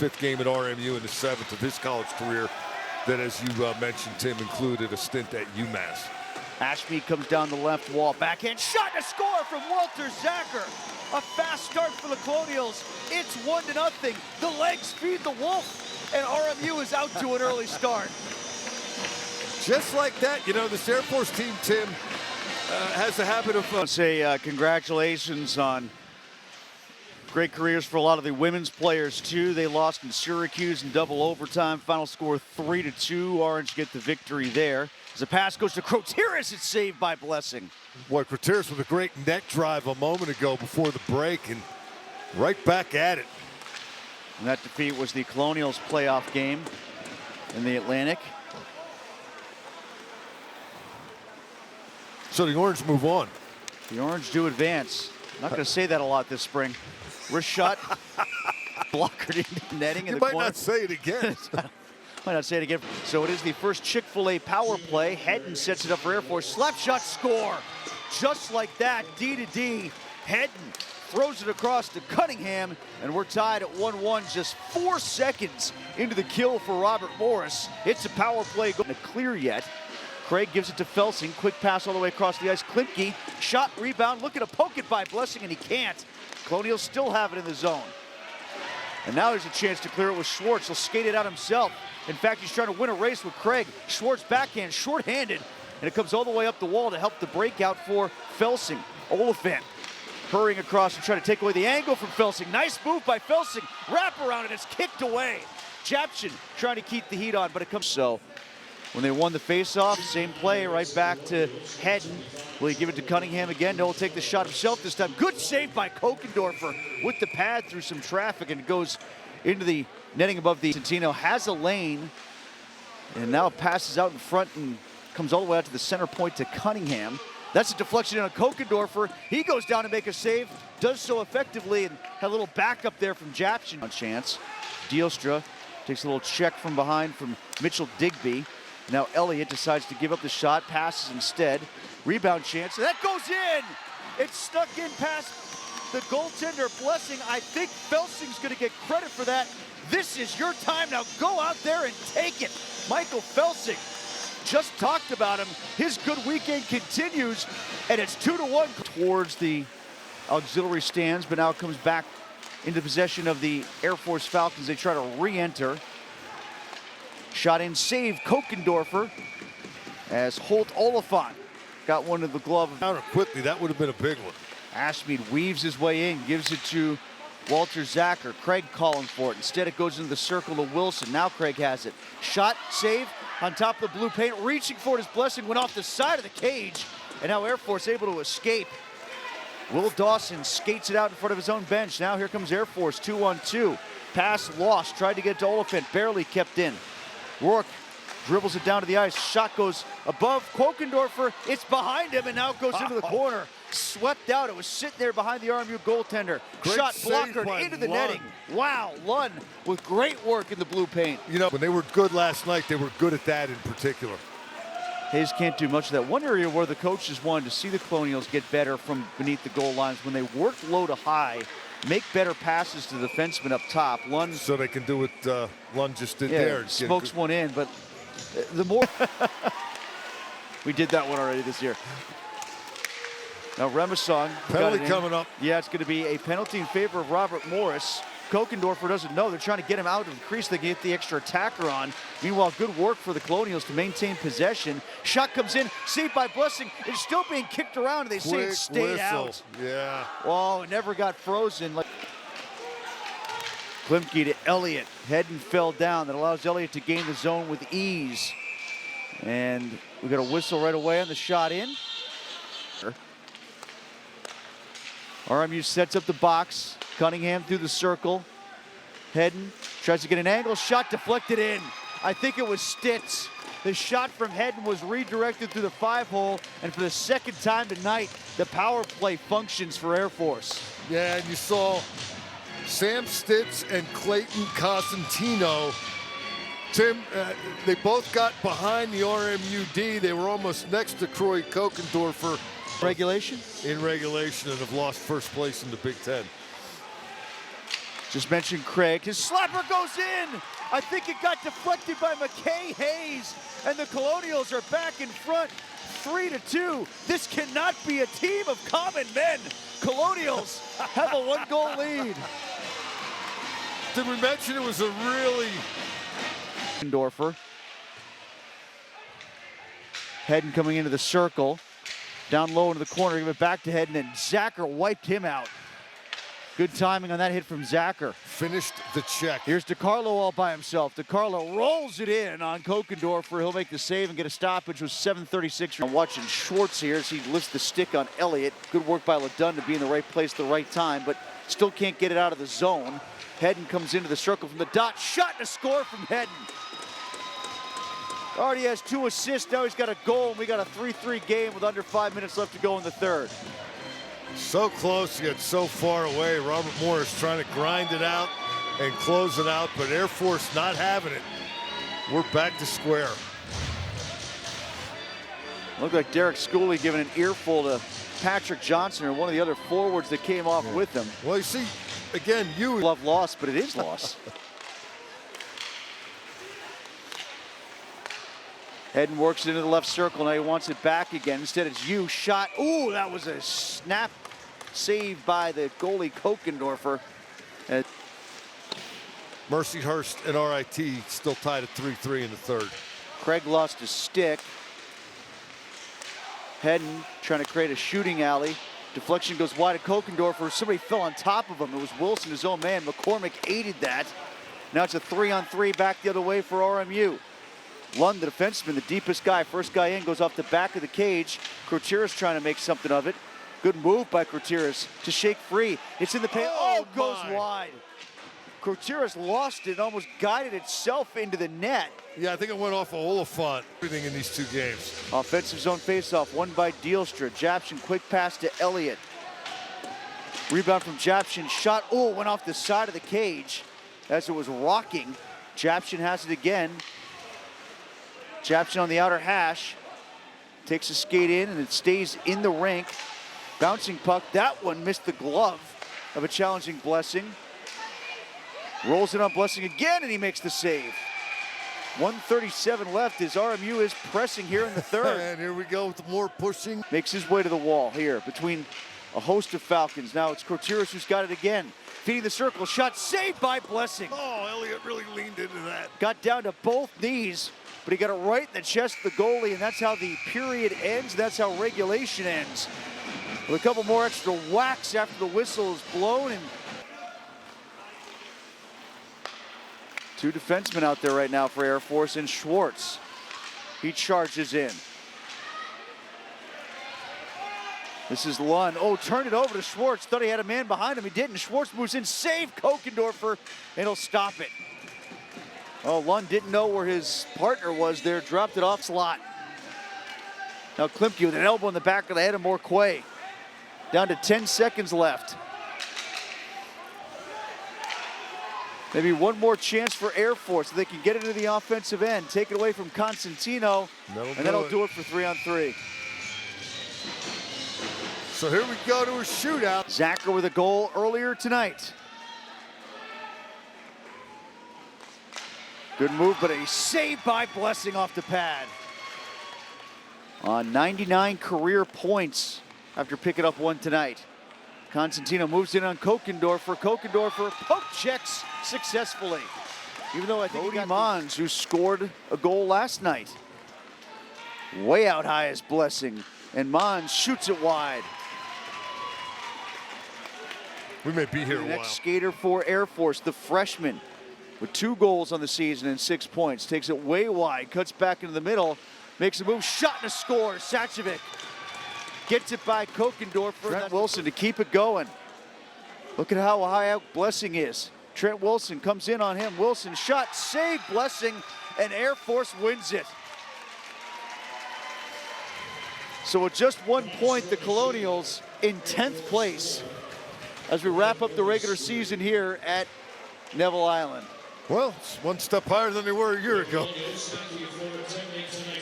fifth game at RMU and the seventh of his college career that, as you mentioned, Tim, included a stint at UMass. Ashmead comes down the left wall, backhand shot and a score from Walter Zacher. A fast start for the Colonials. It's 1-0. The legs feed the wolf, and RMU is out to an early start. Just like that, you know, this Air Force team, Tim, has a habit of... I'll say congratulations on great careers for a lot of the women's players, too. They lost in Syracuse in double overtime. Final score 3-2. Orange get the victory there. As the pass goes to Croteris, it's saved by Blessing. Boy, Croteris with a great net drive a moment ago before the break, and right back at it. And that defeat was the Colonials' playoff game in the Atlantic. So the Orange move on. The Orange do advance. Not going to say that a lot this spring. Wrist shot, blockered into the netting in the corner. You might not say it again. Might not say it again. So it is the first Chick-fil-A power play. Hedden sets it up for Air Force. Slap shot score. Just like that, D to D. Hedden throws it across to Cunningham, and we're tied at 1-1, just 4 seconds into the kill for Robert Morris. It's a power play going to clear yet. Craig gives it to Felsing. Quick pass all the way across the ice. Klimke, shot, rebound, looking to poke it by Blessing, and he can't. Colonials still have it in the zone. And now there's a chance to clear it with Schwartz. He'll skate it out himself. In fact, he's trying to win a race with Craig. Schwartz backhand, shorthanded, and it comes all the way up the wall to help the breakout for Felsing. Oliphant hurrying across to try to take away the angle from Felsing. Nice move by Felsing. Wrap around it, it's kicked away. Japchin trying to keep the heat on, but it comes so. When they won the faceoff, same play, right back to Hedden. Will he give it to Cunningham again? No, he'll take the shot himself this time. Good save by Kokendorfer with the pad through some traffic, and it goes into the netting above the Centino. Has a lane, and now passes out in front and comes all the way out to the center point to Cunningham. That's a deflection on Kokendorfer. He goes down to make a save, does so effectively, and had a little backup there from Japchin. On chance. Dielstra takes a little check from behind from Mitchell Digby. Now Elliott decides to give up the shot, passes instead. Rebound chance, that goes in! It snuck in past the goaltender Blessing. I think Felsing's gonna get credit for that. This is your time, now go out there and take it. Michael Felsing, just talked about him. His good weekend continues, and it's 2-1 towards the auxiliary stands, but now comes back into possession of the Air Force Falcons. They try to re-enter. Shot in, save Kokendorfer as Holt Oliphant got one to the glove. Counter quickly, that would have been a big one. Ashmead weaves his way in, gives it to Walter Zacher. Craig calling for it. Instead it goes into the circle to Wilson. Now Craig has it. Shot, save on top of the blue paint. Reaching for it as Blessing went off the side of the cage. And now Air Force able to escape. Will Dawson skates it out in front of his own bench. Now here comes Air Force 2-on-2. Pass lost, tried to get to Oliphant, barely kept in. Rourke dribbles it down to the ice. Shot goes above Kokendorfer. It's behind him, and now it goes into the corner. Swept out. It was sitting there behind the RMU goaltender. Great shot blocker into the Lund. netting. Wow, Lund with great work in the blue paint. You know, when they were good last night, they were good at that in particular. Hayes can't do much of that. One area where the coaches wanted to see the Colonials get better from beneath the goal lines when they work low to high, make better passes to the defenseman up top. Lund, so they can do what Lund just did there. Smokes one in, but the more... We did that one already this year. Now Remisong. Penalty coming up. Yeah, it's going to be a penalty in favor of Robert Morris. Kokendorfer doesn't know. They're trying to get him out of the crease. They can get the extra attacker on. Meanwhile, good work for the Colonials to maintain possession. Shot comes in, saved by Blessing. It's still being kicked around, and they say it stayed out. Yeah. Oh, it never got frozen. Klimke to Elliott. Hedden fell down. That allows Elliott to gain the zone with ease. And we got a whistle right away on the shot in. RMU sets up the box. Cunningham through the circle. Hedden tries to get an angle. Shot deflected in. I think it was Stitz. The shot from Hedden was redirected through the 5-hole, and for the second time tonight, the power play functions for Air Force. Yeah, and you saw Sam Stitz and Clayton Cosentino. Tim, they both got behind the RMUD. They were almost next to Croy Kokendorfer. Regulation? In regulation, and have lost first place in the Big Ten. Just mentioned Craig. His slapper goes in. I think it got deflected by McKay Hayes, and the Colonials are back in front, 3-2. This cannot be a team of common men. Colonials have a 1-goal lead. Did we mention it was a really... Dorfer. Hedden coming into the circle. Down low into the corner, give it back to Hedden, and Zacher wiped him out. Good timing on that hit from Zacher. Finished the check. Here's DiCarlo all by himself. DiCarlo rolls it in on Kokendorfer. He'll make the save and get a stoppage with 7:36. I'm watching Schwartz here as he lifts the stick on Elliott. Good work by LeDun to be in the right place at the right time, but still can't get it out of the zone. Hedden comes into the circle from the dot. Shot and a score from Hedden. Already has 2 assists. Now he's got a goal, and we got a 3-3 game with under 5 minutes left to go in the third. So close, yet so far away. Robert Morris trying to grind it out and close it out, but Air Force not having it. We're back to square. Looked like Derek Schooley giving an earful to Patrick Johnson, or one of the other forwards that came off with him. Well, you see, again, you love loss, but it is loss. Hedden works into the left circle. Now he wants it back again. Instead, it's you. Shot. Ooh, that was a snap save by the goalie Kokendorfer. Mercyhurst and RIT still tied at 3-3 in the third. Craig lost his stick. Hedden trying to create a shooting alley. Deflection goes wide at Kokendorfer. Somebody fell on top of him. It was Wilson, his own man. McCormick aided that. Now it's a 3-on-3 back the other way for RMU. Lund, the defenseman, the deepest guy, first guy in, goes off the back of the cage. Crotieras trying to make something of it. Good move by Crotieras to shake free. It's in the paint. Oh, goes wide. Crotieras lost it, almost guided itself into the net. Yeah, I think it went off of Oliphant. Everything in these 2 games. Offensive zone faceoff, won by Dealstra. Japshin, quick pass to Elliott. Rebound from Japshin, shot, oh, went off the side of the cage as it was rocking. Japshin has it again. Japshin on the outer hash, takes a skate in, and it stays in the rink. Bouncing puck, that one missed the glove of a challenging Blessing. Rolls it on Blessing again, and he makes the save. 1:37 left as RMU is pressing here in the third. And here we go with more pushing. Makes his way to the wall here between a host of Falcons. Now it's Crotieras who's got it again. Feeding the circle, shot saved by Blessing. Oh, Elliott really leaned into that. Got down to both knees, but he got it right in the chest of the goalie, and that's how the period ends. That's how regulation ends. With a couple more extra whacks after the whistle is blown. And 2 defensemen out there right now for Air Force, and Schwartz. He charges in. This is Lund. Oh, turned it over to Schwartz. Thought he had a man behind him. He didn't. Schwartz moves in, save Kokendorfer, and he'll stop it. Oh, Lund didn't know where his partner was there. Dropped it off slot. Now Klimke with an elbow in the back of the head of Morquay. Down to 10 seconds left. Maybe one more chance for Air Force so they can get into the offensive end. Take it away from Constantino, and that'll do it for 3-on-3. So here we go to a shootout. Zacher with a goal earlier tonight. Good move, but a save by Blessing off the pad. On 99 career points after picking up one tonight. Constantino moves in on Kokendorfer. Kokendorfer poke checks successfully. Even though I think Cody Mons, who scored a goal last night. Way out high is Blessing, and Mons shoots it wide. We may be here a while. Next skater for Air Force, the freshman, with 2 goals on the season and 6 points. Takes it way wide, cuts back into the middle, makes a move, shot and a score. Sachovic gets it by Kokendorfer. Trent Wilson to keep it going. Look at how high out Blessing is. Trent Wilson comes in on him. Wilson shot, save Blessing, and Air Force wins it. So with just 1 point, the Colonials in 10th place as we wrap up the regular season here at Neville Island. Well, it's one step higher than they were a year ago.